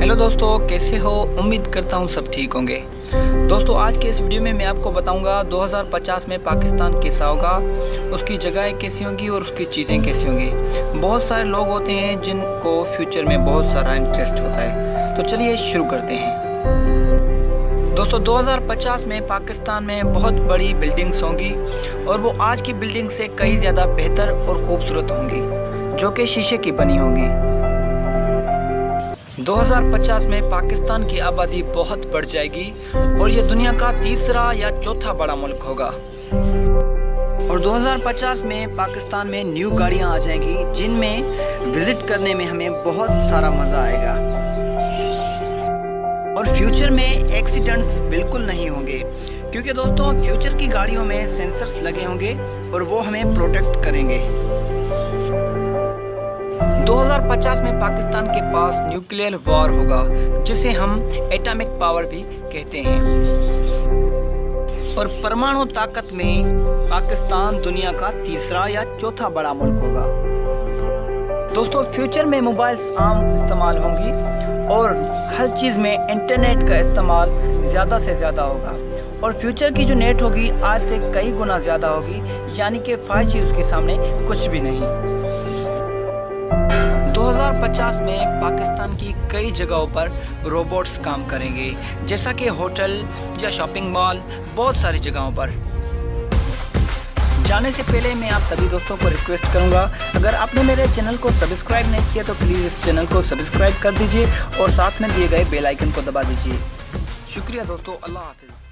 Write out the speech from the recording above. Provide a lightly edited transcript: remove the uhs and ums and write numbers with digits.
Hello दोस्तों, कैसे हो? उम्मीद करता हूँ सब ठीक होंगे। दोस्तों, आज के इस वीडियो में मैं आपको बताऊंगा 2050 में पाकिस्तान कैसा होगा, उसकी जगहें कैसी होंगी और उसकी चीज़ें कैसी होंगी। बहुत सारे लोग होते हैं जिनको फ्यूचर में बहुत सारा इंटरेस्ट होता है, तो चलिए शुरू करते हैं। दोस्तों, 2050 में पाकिस्तान में बहुत बड़ी बिल्डिंग्स होंगी और वो आज की बिल्डिंग से कई ज़्यादा बेहतर और खूबसूरत होंगी, जो कि शीशे की बनी होंगी। 2050 में पाकिस्तान की आबादी बहुत बढ़ जाएगी और ये दुनिया का तीसरा या चौथा बड़ा मुल्क होगा। और 2050 में पाकिस्तान में न्यू गाड़ियां आ जाएंगी जिनमें विजिट करने में हमें बहुत सारा मज़ा आएगा। और फ्यूचर में एक्सीडेंट्स बिल्कुल नहीं होंगे, क्योंकि दोस्तों फ्यूचर की गाड़ियों में सेंसर्स लगे होंगे और वो हमें प्रोटेक्ट करेंगे। 2050 में पाकिस्तान के पास न्यूक्लियर वॉर होगा, जिसे हम एटॉमिक पावर भी कहते हैं। और परमाणु ताकत में पाकिस्तान दुनिया का तीसरा या चौथा बड़ा मुल्क होगा। दोस्तों, फ्यूचर में मोबाइल्स आम इस्तेमाल होंगी और हर चीज़ में इंटरनेट का इस्तेमाल ज़्यादा से ज़्यादा होगा। और फ्यूचर की जो नेट होगी आज से कई गुना ज़्यादा होगी, यानी कि 5G उसके सामने कुछ भी नहीं। 2050 में पाकिस्तान की कई जगहों पर रोबोट्स काम करेंगे, जैसा कि होटल या शॉपिंग मॉल, बहुत सारी जगहों पर। जाने से पहले मैं आप सभी दोस्तों को रिक्वेस्ट करूंगा, अगर आपने मेरे चैनल को सब्सक्राइब नहीं किया तो प्लीज़ इस चैनल को सब्सक्राइब कर दीजिए और साथ में दिए गए बेल आइकन को दबा दीजिए। शुक्रिया दोस्तों, अल्लाह हाफिज़।